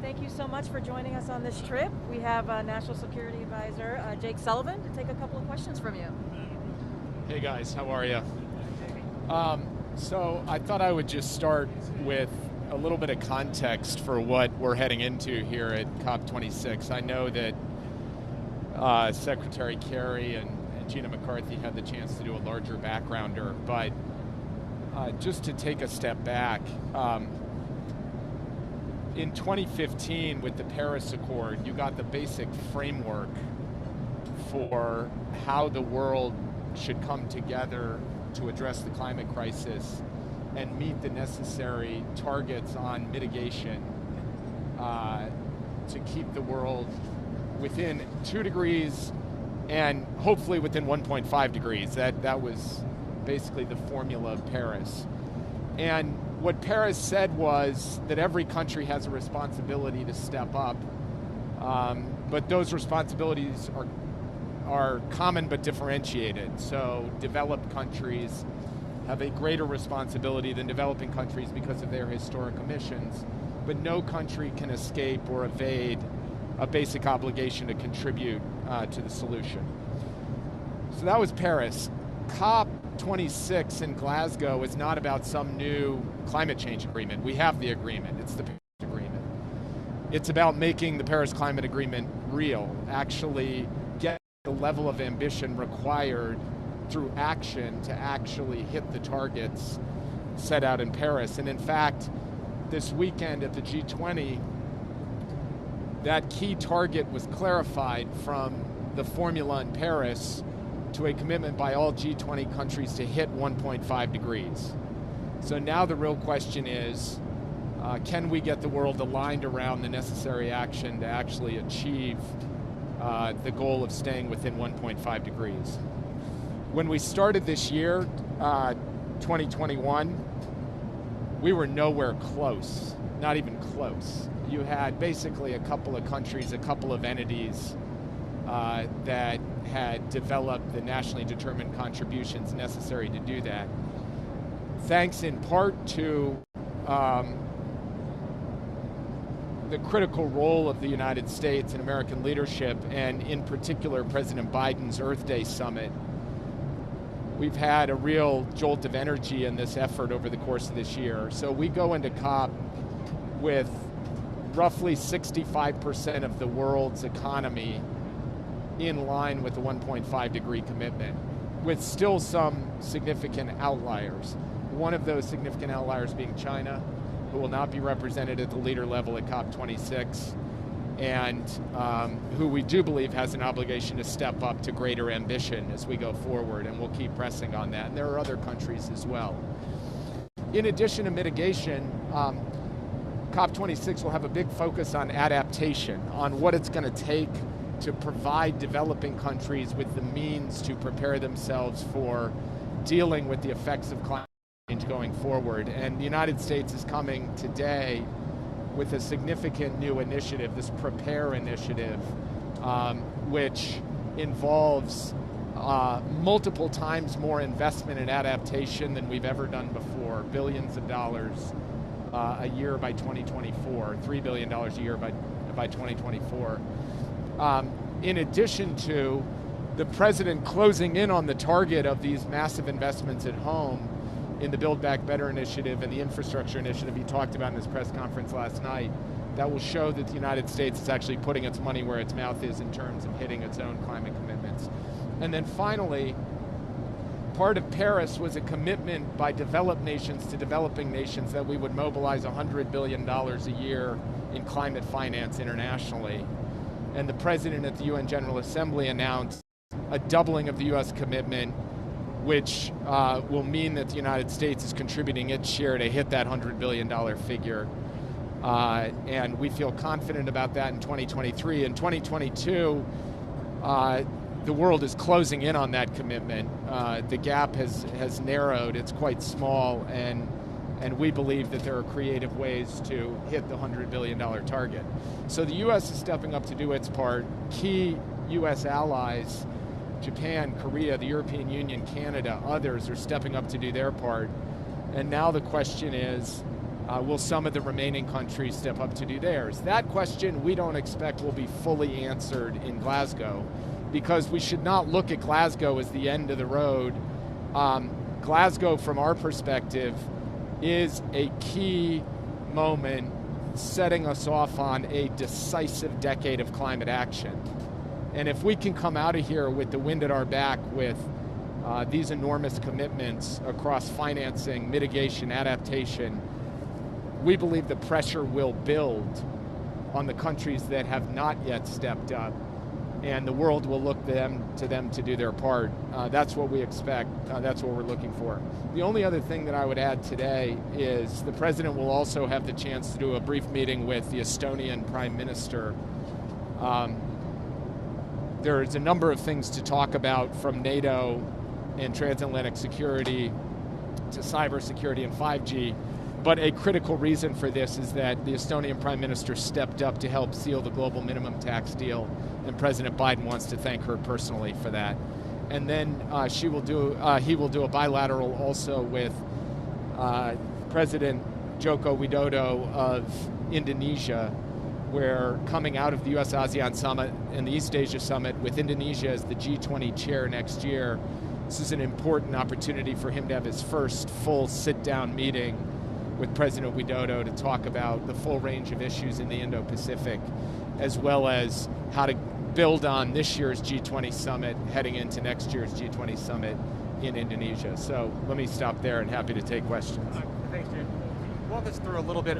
thank you so much for joining us on this trip. We have National Security Advisor Jake Sullivan to take a couple of questions from you. Hey guys, how are you? So I thought I would just start with a little bit of context for what we're heading into here at COP26. I know that Secretary Kerry and Gina McCarthy had the chance to do a larger backgrounder, but just to take a step back, in 2015 with the Paris Accord, you got the basic framework for how the world should come together to address the climate crisis and meet the necessary targets on mitigation to keep the world within 2 degrees and hopefully within 1.5 degrees. That was basically the formula of Paris. And what Paris said was that every country has a responsibility to step up, but those responsibilities are common but differentiated. So developed countries have a greater responsibility than developing countries because of their historic emissions, but no country can escape or evade a basic obligation to contribute to the solution. So that was Paris. COP26 in Glasgow is not about some new climate change agreement. We have the agreement. It's the Paris Agreement. It's about making the Paris Climate Agreement real, actually get the level of ambition required through action to actually hit the targets set out in Paris. And in fact, this weekend at the G20, that key target was clarified from the formula in Paris to a commitment by all G20 countries to hit 1.5 degrees. So now the real question is, can we get the world aligned around the necessary action to actually achieve the goal of staying within 1.5 degrees? When we started this year, 2021, we were nowhere close, not even close. You had basically a couple of countries, a couple of entities that had developed the nationally determined contributions necessary to do that. Thanks in part to the critical role of the United States and American leadership, and in particular President Biden's Earth Day summit, we've had a real jolt of energy in this effort over the course of this year. So we go into COP with roughly 65% of the world's economy in line with the 1.5 degree commitment, with still some significant outliers. One of those significant outliers being China, who will not be represented at the leader level at COP26, and who we do believe has an obligation to step up to greater ambition as we go forward, and we'll keep pressing on that. And there are other countries as well. In addition to mitigation, COP26 will have a big focus on adaptation, on what it's going to take to provide developing countries with the means to prepare themselves for dealing with the effects of climate change going forward. And the United States is coming today with a significant new initiative, this Prepare initiative, which involves multiple times more investment in adaptation than we've ever done before, billions of dollars a year by 2024, $3 billion a year by 2024. In addition to the president closing in on the target of these massive investments at home in the Build Back Better initiative and the infrastructure initiative he talked about in his press conference last night, that will show that the United States is actually putting its money where its mouth is in terms of hitting its own climate commitments. And then finally, part of Paris was a commitment by developed nations to developing nations that we would mobilize $100 billion a year in climate finance internationally. And the president at the UN General Assembly announced a doubling of the US commitment, which will mean that the United States is contributing its share to hit that $100 billion figure. And we feel confident about that in 2023. In 2022, the world is closing in on that commitment. The gap has narrowed, it's quite small, and we believe that there are creative ways to hit the $100 billion target. So the US is stepping up to do its part. Key US allies, Japan, Korea, the European Union, Canada, others are stepping up to do their part. And now the question is, Will some of the remaining countries step up to do theirs? That question we don't expect will be fully answered in Glasgow, because we should not look at Glasgow as the end of the road. Glasgow, from our perspective, is a key moment setting us off on a decisive decade of climate action. And if we can come out of here with the wind at our back with these enormous commitments across financing, mitigation, adaptation, we believe the pressure will build on the countries that have not yet stepped up, and the world will look to them to do their part. That's what we expect. That's what we're looking for. The only other thing that I would add today is the President will also have the chance to do a brief meeting with the Estonian Prime Minister. There's a number of things to talk about, from NATO and transatlantic security to cybersecurity and 5G. But a critical reason for this is that the Estonian Prime Minister stepped up to help seal the global minimum tax deal, and President Biden wants to thank her personally for that. And then he will do a bilateral also with President Joko Widodo of Indonesia, where, coming out of the U.S.-ASEAN Summit and the East Asia Summit, with Indonesia as the G20 chair next year, this is an important opportunity for him to have his first full sit-down meeting with President Widodo to talk about the full range of issues in the Indo-Pacific, as well as how to build on this year's G20 summit heading into next year's G20 summit in Indonesia. So let me stop there, and happy to take questions. Thanks, Jim. Walk us through a little bit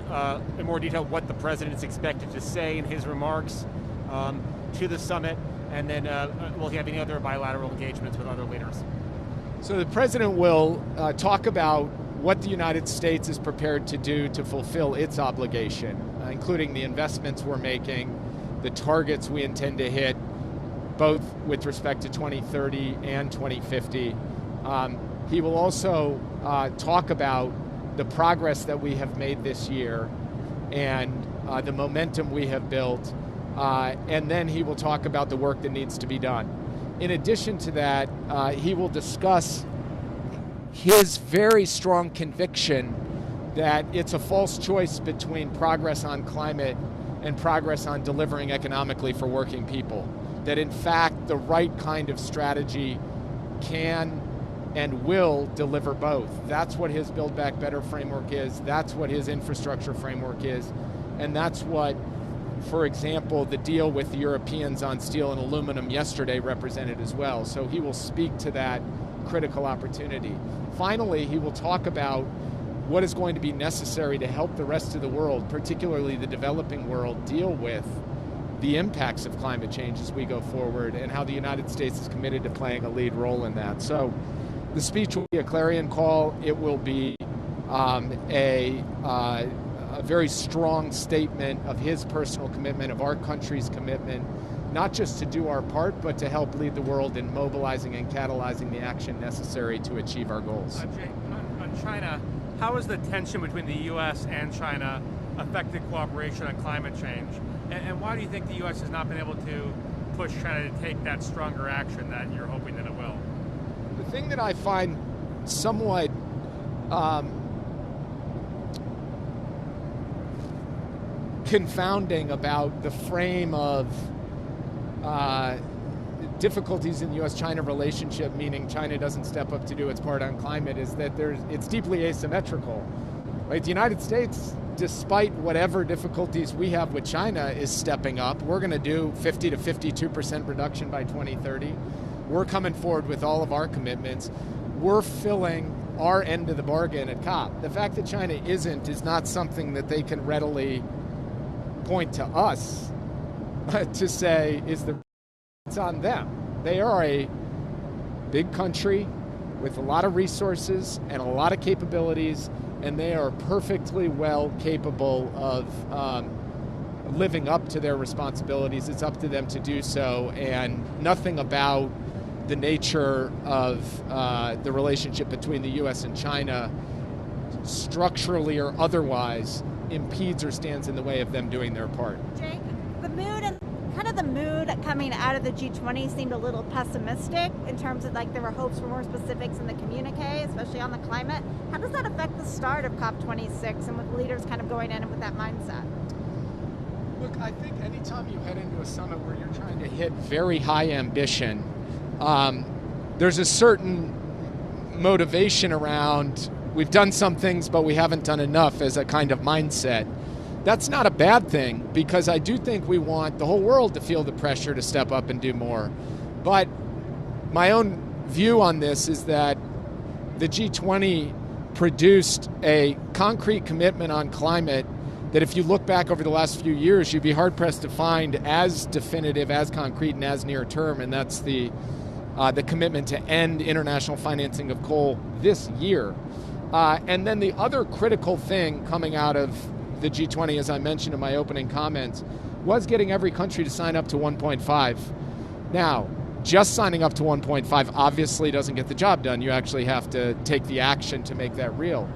in more detail what the President is expected to say in his remarks to the summit, and then will he have any other bilateral engagements with other leaders? So the President will talk about what the United States is prepared to do to fulfill its obligation, including the investments we're making, the targets we intend to hit, both with respect to 2030 and 2050. He will also talk about the progress that we have made this year and the momentum we have built, and then he will talk about the work that needs to be done. In addition to that, he will discuss his very strong conviction that it's a false choice between progress on climate and progress on delivering economically for working people. That in fact, the right kind of strategy can and will deliver both. That's what his Build Back Better framework is. That's what his infrastructure framework is. And that's what, for example, the deal with the Europeans on steel and aluminum yesterday represented as well. So he will speak to that critical opportunity. Finally, he will talk about what is going to be necessary to help the rest of the world, particularly the developing world, deal with the impacts of climate change as we go forward, and how the United States is committed to playing a lead role in that. So the speech will be a clarion call. It will be a very strong statement of his personal commitment, of our country's commitment, not just to do our part, but to help lead the world in mobilizing and catalyzing the action necessary to achieve our goals. Jay, on China, how has the tension between the U.S. and China affected cooperation on climate change? And why do you think the U.S. has not been able to push China to take that stronger action that you're hoping that it will? The thing that I find somewhat confounding about the frame of difficulties in the U.S.-China relationship, meaning China doesn't step up to do its part on climate, is that it's deeply asymmetrical. Right? The United States, despite whatever difficulties we have with China, is stepping up. We're going to do 50 to 52% reduction by 2030. We're coming forward with all of our commitments. We're filling our end of the bargain at COP. The fact that China isn't is not something that they can readily point to us to say it's on them. They are a big country with a lot of resources and a lot of capabilities, and they are perfectly well capable of living up to their responsibilities. It's up to them to do so, and nothing about the nature of the relationship between the U.S. and China, structurally or otherwise, impedes or stands in the way of them doing their part. Jake, the mood and kind of the mood coming out of the G20 seemed a little pessimistic in terms of like there were hopes for more specifics in the communique, especially on the climate. How does that affect the start of COP26 and with leaders kind of going in with that mindset? Look, I think anytime you head into a summit where you're trying to hit very high ambition, there's a certain motivation around we've done some things but we haven't done enough as a kind of mindset. That's not a bad thing, because I do think we want the whole world to feel the pressure to step up and do more. But my own view on this is that the G20 produced a concrete commitment on climate that if you look back over the last few years, you'd be hard-pressed to find as definitive, as concrete, and as near term, and that's the commitment to end international financing of coal this year. And then the other critical thing coming out of the G20, as I mentioned in my opening comments, was getting every country to sign up to 1.5. Now, just signing up to 1.5 obviously doesn't get the job done. You actually have to take the action to make that real.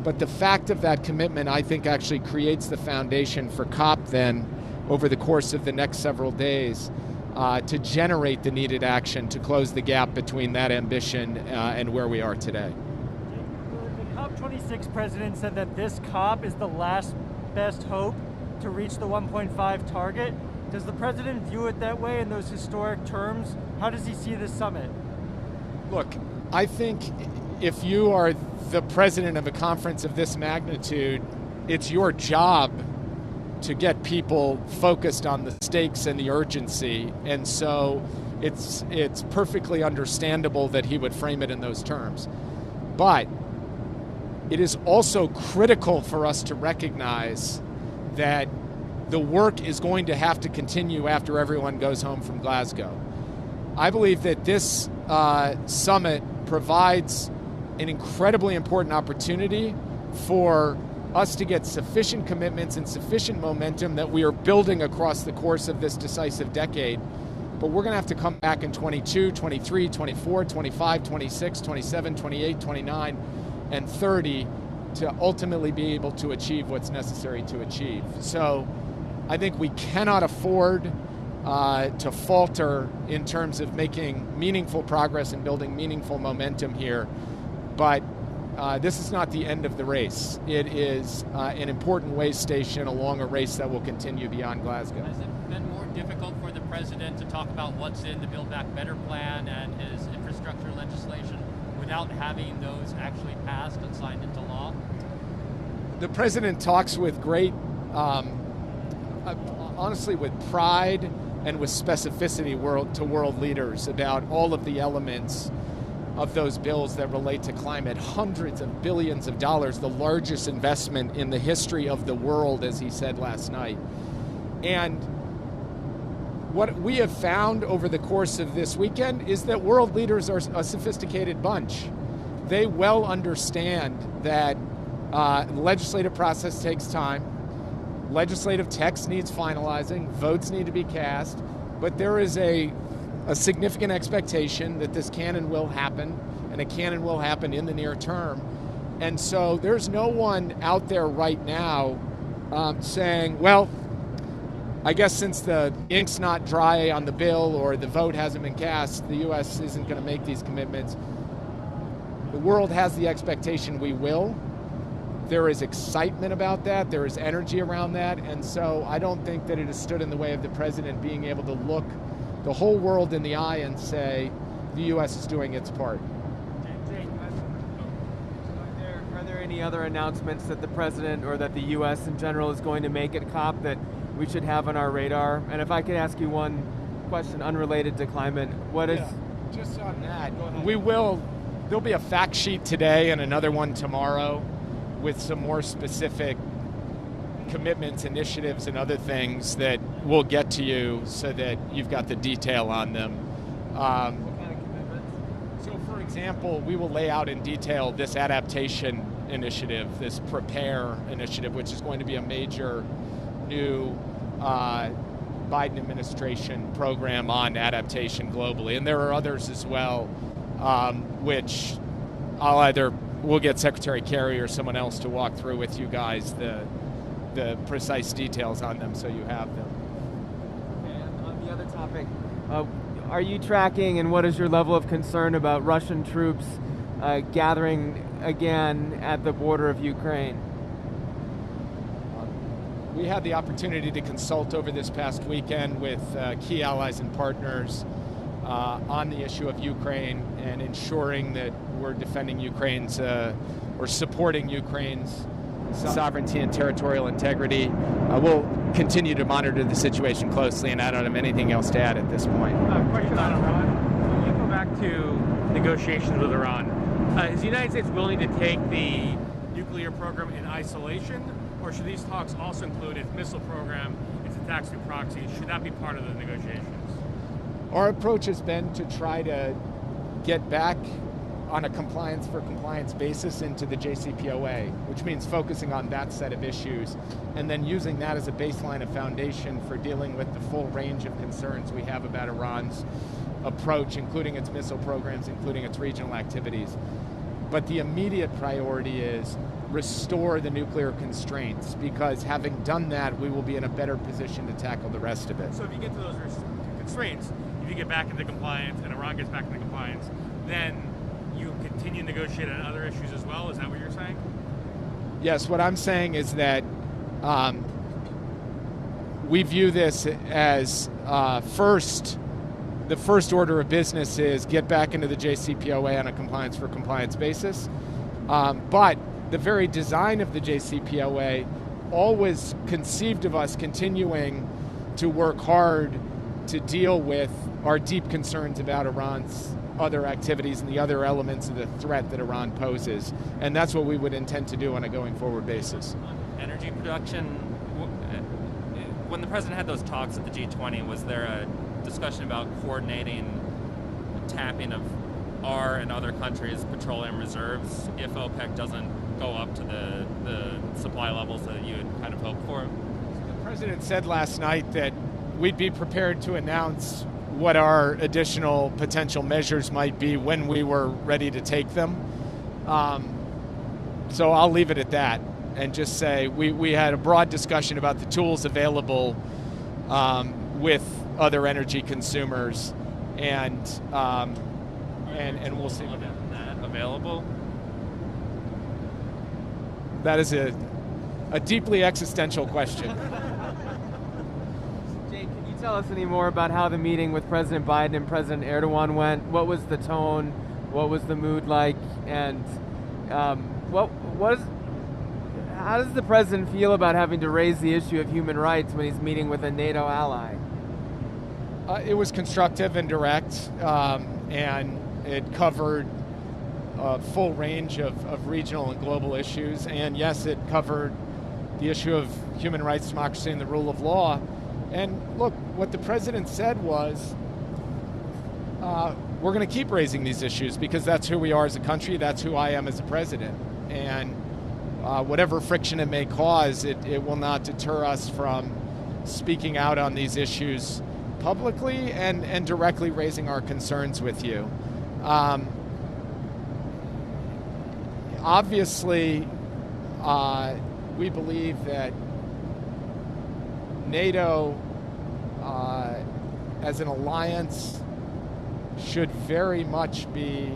But the fact of that commitment, I think, actually creates the foundation for COP then, over the course of the next several days, to generate the needed action to close the gap between that ambition and where we are today. The COP26 president said that this COP is the last best hope to reach the 1.5 target. Does the president view it that way in those historic terms? How does he see this summit? Look, I think if you are the president of a conference of this magnitude, it's your job to get people focused on the stakes and the urgency. And so it's perfectly understandable that he would frame it in those terms. But it is also critical for us to recognize that the work is going to have to continue after everyone goes home from Glasgow. I believe that this summit provides an incredibly important opportunity for us to get sufficient commitments and sufficient momentum that we are building across the course of this decisive decade. But we're going to have to come back in 22, 23, 24, 25, 26, 27, 28, 29, and 30 to ultimately be able to achieve what's necessary to achieve. So I think we cannot afford to falter in terms of making meaningful progress and building meaningful momentum here. But this is not the end of the race. It is an important way station along a race that will continue beyond Glasgow. Has it been more difficult for the president to talk about what's in the Build Back Better plan and his infrastructure legislation without having those actually passed and signed into law? The president talks with great, honestly, with pride and with specificity to world leaders about all of the elements of those bills that relate to climate. Hundreds of billions of dollars, the largest investment in the history of the world, as he said last night. And what we have found over the course of this weekend is that world leaders are a sophisticated bunch. They well understand that legislative process takes time. Legislative text needs finalizing. Votes need to be cast. But there is a significant expectation that this can and will happen, and it can and will happen in the near term. And so there's no one out there right now saying, well, I guess since the ink's not dry on the bill or the vote hasn't been cast, the U.S. isn't going to make these commitments. The world has the expectation we will. There is excitement about that. There is energy around that. And so I don't think that it has stood in the way of the president being able to look the whole world in the eye and say the U.S. is doing its part. Are there any other announcements that the president or that the U.S. in general is going to make at COP that we should have on our radar? And if I could ask you one question unrelated to climate, just on that, there'll be a fact sheet today and another one tomorrow with some more specific commitments, initiatives, and other things that we'll get to you so that you've got the detail on them. What kind of commitments? So, for example, we will lay out in detail this adaptation initiative, this PREPARE initiative, which is going to be a major new Biden administration program on adaptation globally. And there are others as well, which we'll get Secretary Kerry or someone else to walk through with you guys the precise details on them so you have them. And the other topic, are you tracking, and what is your level of concern about Russian troops gathering again at the border of Ukraine? We had the opportunity to consult over this past weekend with key allies and partners on the issue of Ukraine and ensuring that we're defending Ukraine's or supporting Ukraine's sovereignty and territorial integrity. We'll continue to monitor the situation closely, and I don't have anything else to add at this point. Question on Iran. When you go back to negotiations with Iran, is the United States willing to take the nuclear program in isolation, or should these talks also include its missile program, its attacks through proxy? Should that be part of the negotiations? Our approach has been to try to get back on a compliance for compliance basis into the JCPOA, which means focusing on that set of issues and then using that as a baseline of foundation for dealing with the full range of concerns we have about Iran's approach, including its missile programs, including its regional activities. But the immediate priority is restore the nuclear constraints, because having done that, we will be in a better position to tackle the rest of it. So if you get to those constraints, if you get back into compliance and Iran gets back into compliance, then you continue to negotiate on other issues as well? Is that what you're saying? Yes, what I'm saying is that we view this as the first order of business is get back into the JCPOA on a compliance for compliance basis. But the very design of the JCPOA always conceived of us continuing to work hard to deal with our deep concerns about Iran's other activities and the other elements of the threat that Iran poses. And that's what we would intend to do on a going forward basis. Energy production, when the president had those talks at the G20, was there a discussion about coordinating tapping of our and other countries' petroleum reserves if OPEC doesn't go up to the supply levels that you had kind of hoped for? The president said last night that we'd be prepared to announce what our additional potential measures might be when we were ready to take them. So I'll leave it at that and just say we had a broad discussion about the tools available with other energy consumers, and we'll see what that available. That is a deeply existential question. Tell us any more about how the meeting with President Biden and President Erdogan went. What was the tone? What was the mood like? And how does the president feel about having to raise the issue of human rights when he's meeting with a NATO ally? It was constructive and direct, and it covered a full range of regional and global issues. And yes, it covered the issue of human rights, democracy, and the rule of law. And look, what the president said was, we're going to keep raising these issues because that's who we are as a country, that's who I am as a president. And whatever friction it may cause, it will not deter us from speaking out on these issues publicly and directly raising our concerns with you. Obviously, we believe that NATO, as an alliance, should very much be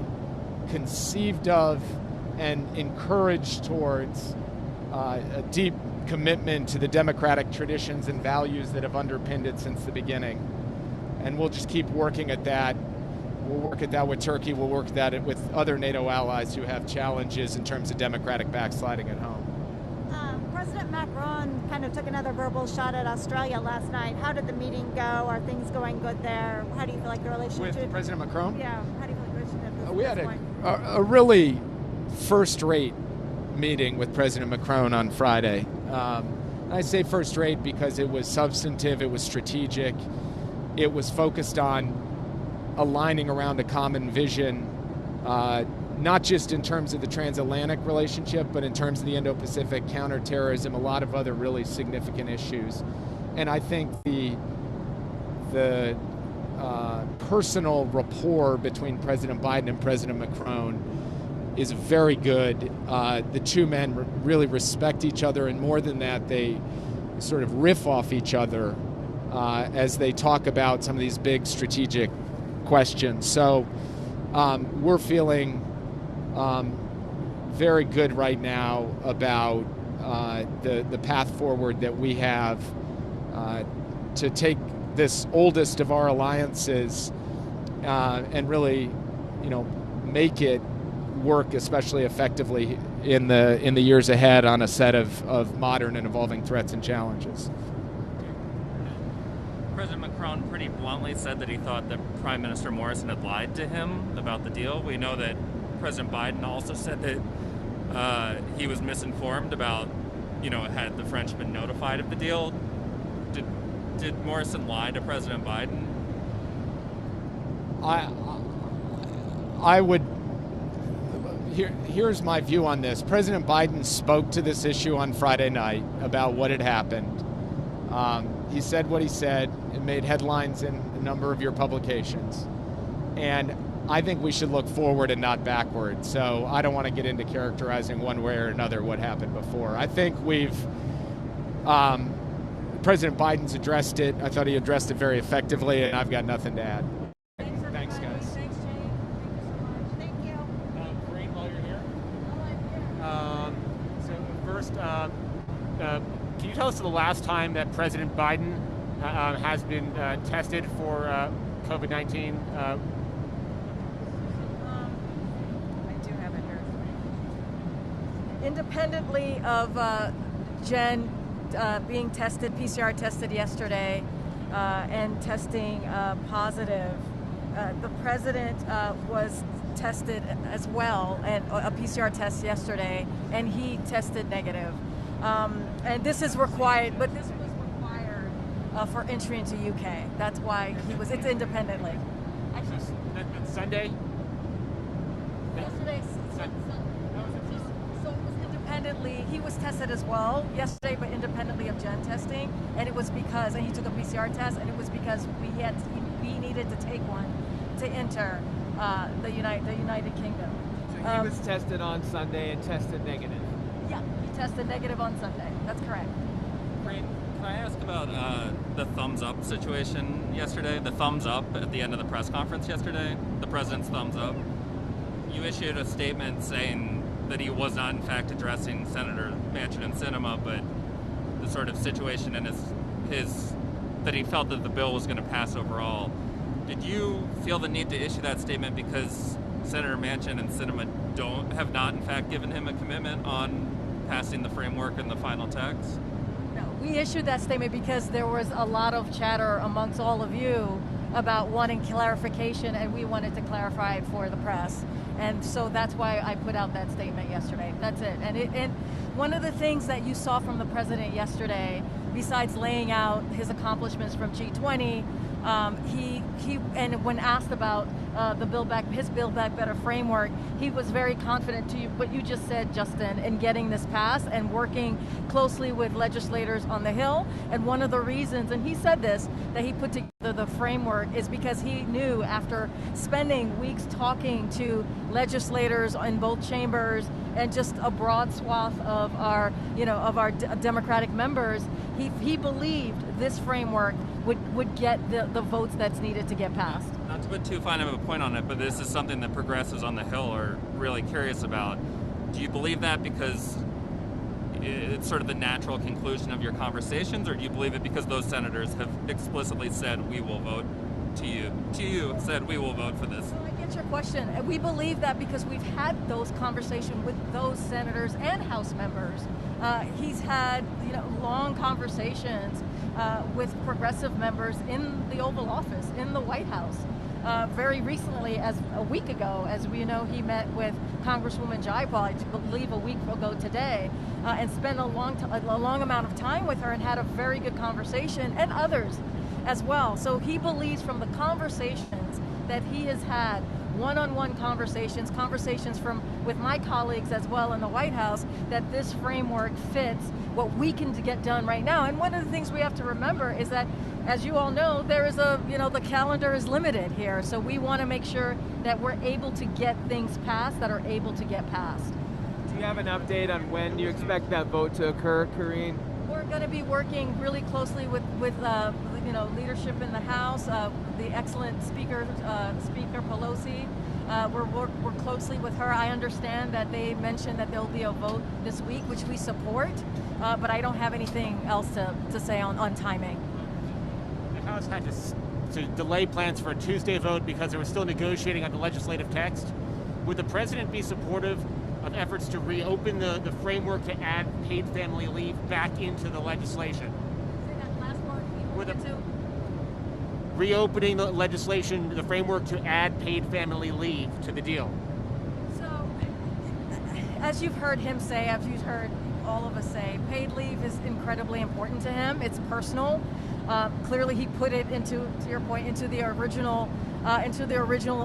conceived of and encouraged towards a deep commitment to the democratic traditions and values that have underpinned it since the beginning. And we'll just keep working at that. We'll work at that with Turkey. We'll work at that with other NATO allies who have challenges in terms of democratic backsliding at home. President Macron kind of took another verbal shot at Australia last night. How did the meeting go? Are things going good there? How do you feel like the relationship? With President Macron? Yeah. How do you feel like the relationship at this We had point? a really first-rate meeting with President Macron on Friday. I say first-rate because it was substantive, it was strategic, it was focused on aligning around a common vision, not just in terms of the transatlantic relationship, but in terms of the Indo-Pacific, counterterrorism, a lot of other really significant issues. And I think the personal rapport between President Biden and President Macron is very good. The two men really respect each other, and more than that, they sort of riff off each other as they talk about some of these big strategic questions. So we're feeling very good right now about the path forward that we have to take this oldest of our alliances and really, make it work especially effectively in the years ahead on a set of modern and evolving threats and challenges. President Macron pretty bluntly said that he thought that Prime Minister Morrison had lied to him about the deal. We know that President Biden also said that he was misinformed about, had the French been notified of the deal. Did Morrison lie to President Biden? I would. Here's my view on this. President Biden spoke to this issue on Friday night about what had happened. He said what he said. It made headlines in a number of your publications. And I think we should look forward and not backward. So I don't want to get into characterizing one way or another what happened before. I think President Biden's addressed it. I thought he addressed it very effectively, and I've got nothing to add. Thanks, guys. Thanks, Jane. Thank you so much. Thank you. Karine, while you're here. So first, can you tell us the last time that President Biden has been tested for COVID-19? I do have it here. Independently of Jen being tested, PCR tested yesterday, and testing positive, the president was tested as well, and a PCR test yesterday, and he tested negative. And this is required, but this was required for entry into UK. That's why it's independently. Actually, That's Sunday? yesterday, so it was independently, he was tested as well yesterday, but independently of Jen testing, and it was because, and he took a PCR test, and it was because we needed to take one to enter the United Kingdom. So he was tested on Sunday and tested negative. Yeah, he tested negative on Sunday. That's correct. Can I ask about the thumbs up situation yesterday? The thumbs up at the end of the press conference yesterday, the president's thumbs up. You issued a statement saying that he was not in fact addressing Senator Manchin and Sinema, but the sort of situation in his that he felt that the bill was going to pass overall. Did you feel the need to issue that statement because Senator Manchin and Sinema have not in fact given him a commitment on passing the framework and the final text? No, we issued that statement because there was a lot of chatter amongst all of you about wanting clarification, and we wanted to clarify it for the press. And so that's why I put out that statement yesterday. That's it. And one of the things that you saw from the president yesterday, besides laying out his accomplishments from G20, he and when asked about his Build Back Better framework, he was very confident to what you just said, Justin, in getting this passed and working closely with legislators on the Hill. And one of the reasons, and he said this, that he put together the framework is because he knew, after spending weeks talking to legislators in both chambers and just a broad swath of our Democratic members, he believed this framework would get the votes that's needed to get passed. Not to put too fine of a point on it, but this is something that progressives on the Hill are really curious about. Do you believe that because it's sort of the natural conclusion of your conversations, or do you believe it because those senators have explicitly said, we will vote to you, said we will vote for this? Well, I get your question. We believe that because we've had those conversations with those senators and House members. He's had long conversations with progressive members in the Oval Office, in the White House. Very recently, as a week ago, as we know, he met with Congresswoman Jayapal, I believe a week ago today, and spent a long amount of time with her and had a very good conversation, and others as well. So he believes from the conversations that he has had, one-on-one conversations with my colleagues as well in the White House, that this framework fits what we can get done right now. And one of the things we have to remember is that, as you all know, there is the calendar is limited here. So we want to make sure that we're able to get things passed that are able to get passed. Do you have an update on when you expect that vote to occur, Karine? We're going to be working really closely with leadership in the House, the excellent Speaker Pelosi. We're closely with her. I understand that they mentioned that there'll be a vote this week, which we support, but I don't have anything else to say on timing. The House had to delay plans for a Tuesday vote because they were still negotiating on the legislative text. Would the president be supportive of efforts to reopen the framework to add paid family leave back into the legislation? Say that last part. Reopening the legislation, the framework to add paid family leave to the deal. So, as you've heard him say, as you've heard all of us say, paid leave is incredibly important to him. It's personal. Clearly, he put it to your point, into the original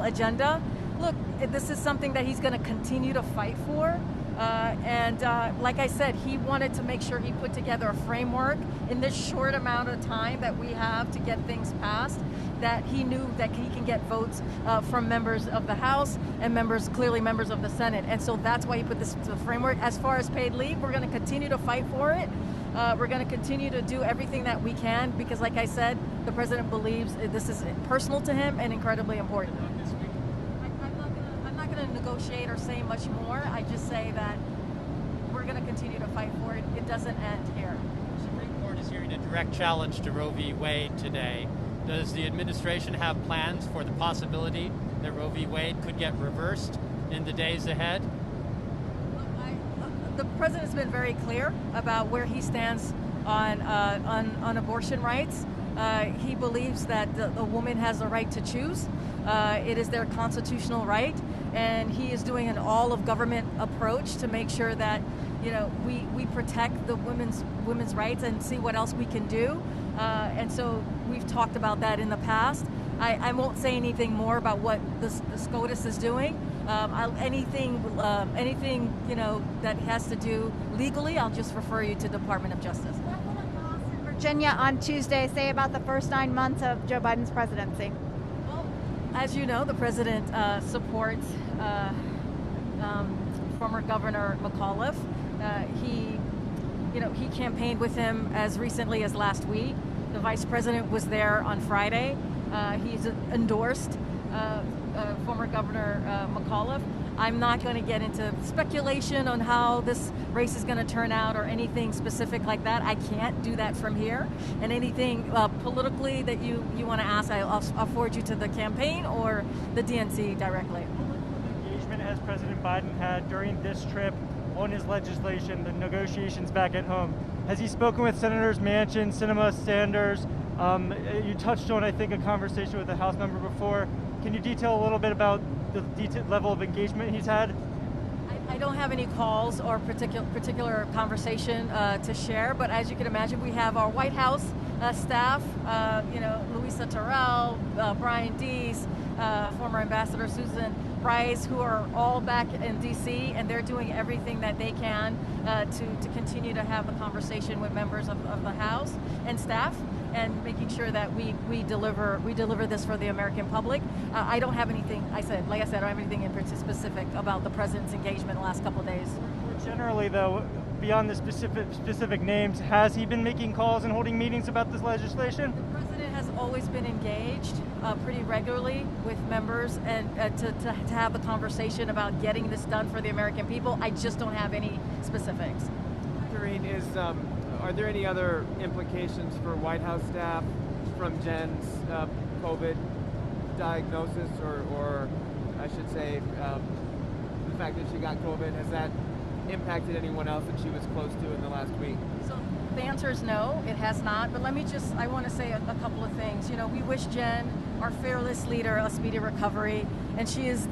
agenda. Look, this is something that he's going to continue to fight for. Like I said, he wanted to make sure he put together a framework in this short amount of time that we have to get things passed, that he knew that he can get votes from members of the House and clearly members of the Senate. And so that's why he put this framework. As far as paid leave, we're going to continue to fight for it. We're going to continue to do everything that we can because, like I said, the president believes this is personal to him and incredibly important. I'm not going to negotiate or say much more. I just say that we're going to continue to fight for it. It doesn't end here. The Supreme Court is hearing a direct challenge to Roe v. Wade today. Does the administration have plans for the possibility that Roe v. Wade could get reversed in the days ahead? The president's been very clear about where he stands on abortion rights. He believes that the woman has the right to choose. It is their constitutional right, and he is doing an all-of-government approach to make sure that we protect the women's rights and see what else we can do. And so we've talked about that in the past. I won't say anything more about what the SCOTUS is doing. Anything that has to do legally, I'll just refer you to Department of Justice. What will a boss in Virginia on Tuesday say about the first 9 months of Joe Biden's presidency? Well, as you know, the president supports former Governor McAuliffe. He campaigned with him as recently as last week. The vice president was there on Friday. He's endorsed former Governor McAuliffe. I'm not going to get into speculation on how this race is going to turn out or anything specific like that. I can't do that from here. And anything politically that you want to ask, I'll forward you to the campaign or the DNC directly. What engagement has President Biden had during this trip on his legislation, the negotiations back at home? Has he spoken with Senators Manchin, Sinema, Sanders? You touched on, I think, a conversation with a House member before. Can you detail a little bit about the detailed level of engagement he's had? I don't have any calls or particular conversation to share, but as you can imagine, we have our White House staff, Louisa Terrell, Brian Deese, former Ambassador Susan Rice, who are all back in D.C., and they're doing everything that they can to continue to have a conversation with members of the House and staff, and making sure that we deliver this for the American public. I don't have anything. I don't have anything in specific about the president's engagement the last couple of days. Generally, though, beyond the specific names, has he been making calls and holding meetings about this legislation? The president has always been engaged pretty regularly with members and to have the conversation about getting this done for the American people. I just don't have any specifics. Karine, are there any other implications for White House staff from Jen's COVID diagnosis, or I should say the fact that she got COVID? Has that impacted anyone else that she was close to in the last week? So the answer is no, it has not. But I want to say a couple of things. We wish Jen, our fearless leader, a speedy recovery, and she is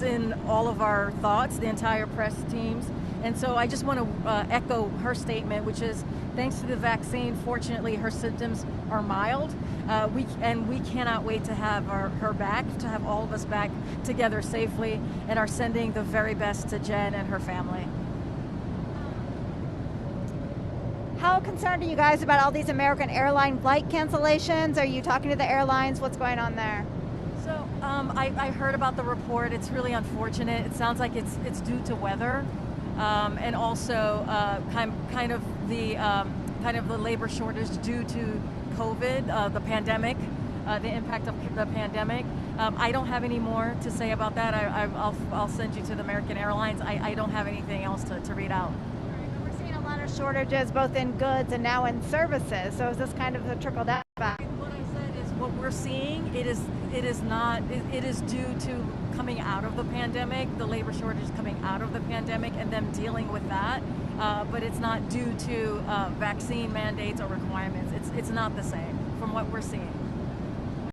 in all of our thoughts, the entire press teams. And so I just want to echo her statement, which is, thanks to the vaccine, fortunately, her symptoms are mild. We cannot wait to have her back, to have all of us back together safely, and are sending the very best to Jen and her family. How concerned are you guys about all these American airline flight cancellations? Are you talking to the airlines? What's going on there? So I heard about the report. It's really unfortunate. It sounds like it's due to weather. And also kind of the kind of the labor shortage due to COVID, the pandemic, the impact of the pandemic. I don't have any more to say about that. I'll send you to the American Airlines. I don't have anything else to read out. We're seeing a lot of shortages both in goods and now in services. So is this kind of the trickle down effect? What I said is what we're seeing. It is due to coming out of the pandemic, the labor shortage coming out of the pandemic, and them dealing with that. But it's not due to vaccine mandates or requirements. It's not the same from what we're seeing.